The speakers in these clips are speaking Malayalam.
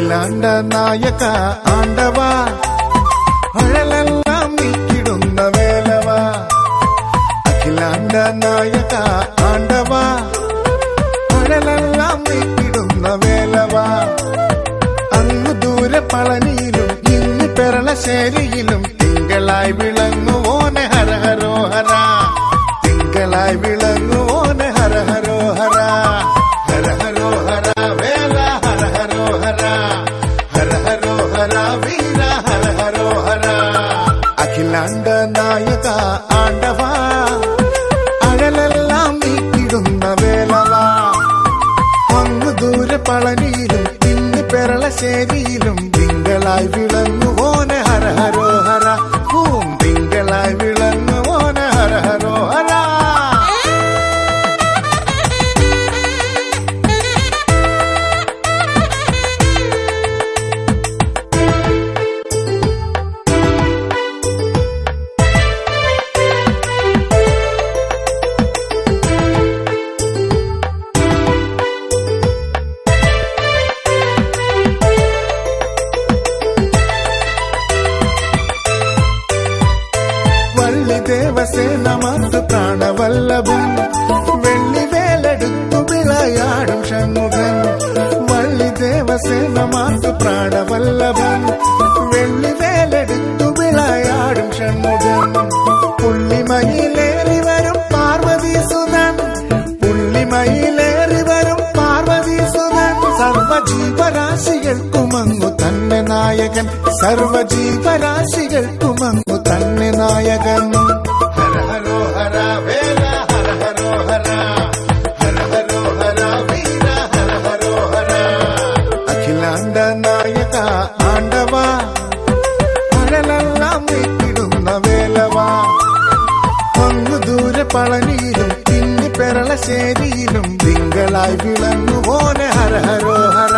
അഖിലാണ്ട നായക ആണ്ടവ അഴലെല്ലാം നീക്കിടുന്ന വേലവ അഖിലാണ്ട നായക ആണ്ടവ അഴലെല്ലാം നീക്കിടുന്ന വേലവ അങ്ങ് ദൂരെ പളനിയിലും ഇന്ന് പെരളശ്ശേരിയിലും തിങ്കളായി വിളങ്ങുവോനെ ഹര ഹരോ ഹര തിങ്കളായി വിളങ്ങുവോനെ ഹര ഹരോ ഹര ഹര ഹരോ ഹര വേല ഹര ഹരോ ഹര ഹര ഹരോ ഹര വീര ഹര ഹരോ ഹര അഖിലാണ്ട നായക ആണ്ടവ അഴലെല്ലാം നീക്കിടുന്ന വേലവ അങ്ങ് ദൂരെ പളനിയിലും ഇന്ന് പെരളശ്ശേരിയിലും തിങ്കളായി വിളങ്ങുവോനെ ഹര ഹരോ ഹര തിങ്കളായി വിളങ്ങുവോനെ ഹര ഹരോ ഹര ദേവസേനമാർത്ത് പ്രാണവല്ലഭൻ വെള്ളിവേലെടുത്തു വിളയാടും ഷൺമുഖൻ വള്ളി ദേവസേനമാർത്ത് പ്രാണവല്ലഭൻ വെള്ളിവേലെടുത്തു വിളയാടും ഷൺമുഖൻ പുള്ളിമയിലേറി വരും പാർവതീസുതൻ പുള്ളിമയിലേറി വരും പാർവതീസുതൻ സർവജീവരാശികൾക്കുമങ്ങു തന്നെ നായകൻ സർവജീവരാശികൾക്കുമങ്ങു തന്നെ നായകൻ ഹര ഹരോ ഹര വേല ഹര ഹരോ ഹര ഹര ഹരോ ഹര വീര ഹര ഹരോ ഹര അഖിലാണ്ട നായക ആണ്ടവ അഴലെല്ലാം നീക്കിടുന്ന വേലവ അങ്ങ് ദൂരെ പളനിയിലും ഇന്ന് പെരളശ്ശേരിയിലും തിങ്കളായി വിളങ്ങുവോനെ ഹര ഹരോ ഹര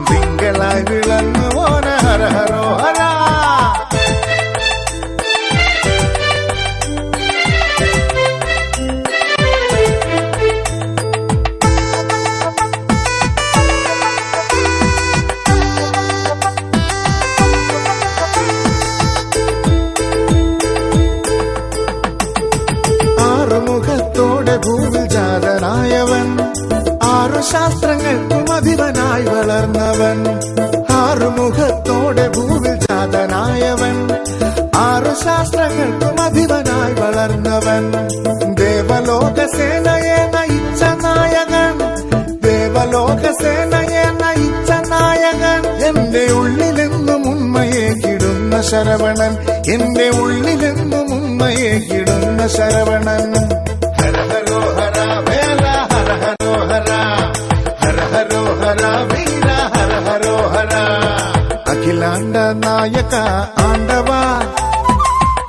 തിങ്കളായി വിളങ്ങുവോനെ ഹര ഹരോ ഹര ആറുമുഖത്തോടെ ഭൂവിൽ ജാതനായവൻ ആറു ശാസ്ത്രങ്ങൾക്കും അധിപനായി വളർന്നവൻ ആറുമുഖത്തോടെ ഭൂവിൽ ജാതനായവൻ ആറു ശാസ്ത്രങ്ങൾക്കും അധിപനായി വളർന്നവൻ ദേവലോകസേനയെ നയിച്ച നായകൻ ദേവലോകസേനയെ നയിച്ച നായകൻ എന്റെ ഉള്ളിലെന്നും ഉണ്മയെ കിടുന്ന ശരവണൻ എന്റെ ഉള്ളിലെന്നും ഉണ്മയെ കിടുന്ന ശരവണൻ ഹര ഹരോ ഹര വേല ഹര ഹരോ ഹര ഹര ഹരോ ഹര വീര ഹര ഹരോ ഹര അഖിലാണ്ട നായക ആണ്ടവ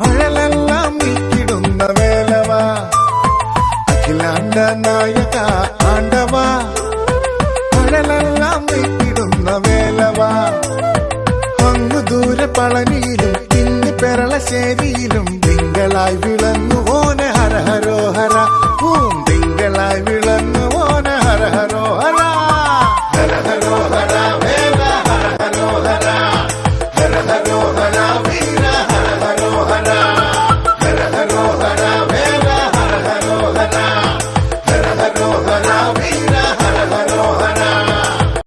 അഴലെല്ലാം നീക്കിടുന്ന വേലവ അഖിലാണ്ട നായക ആണ്ടവ അഴലെല്ലാം നീക്കിടുന്ന വേലവ അങ്ങ് ദൂരെ പളനിയിലും ഇന്ന് പെരളശ്ശേരിയിലും തിങ്കളായി വിളങ്ങുവ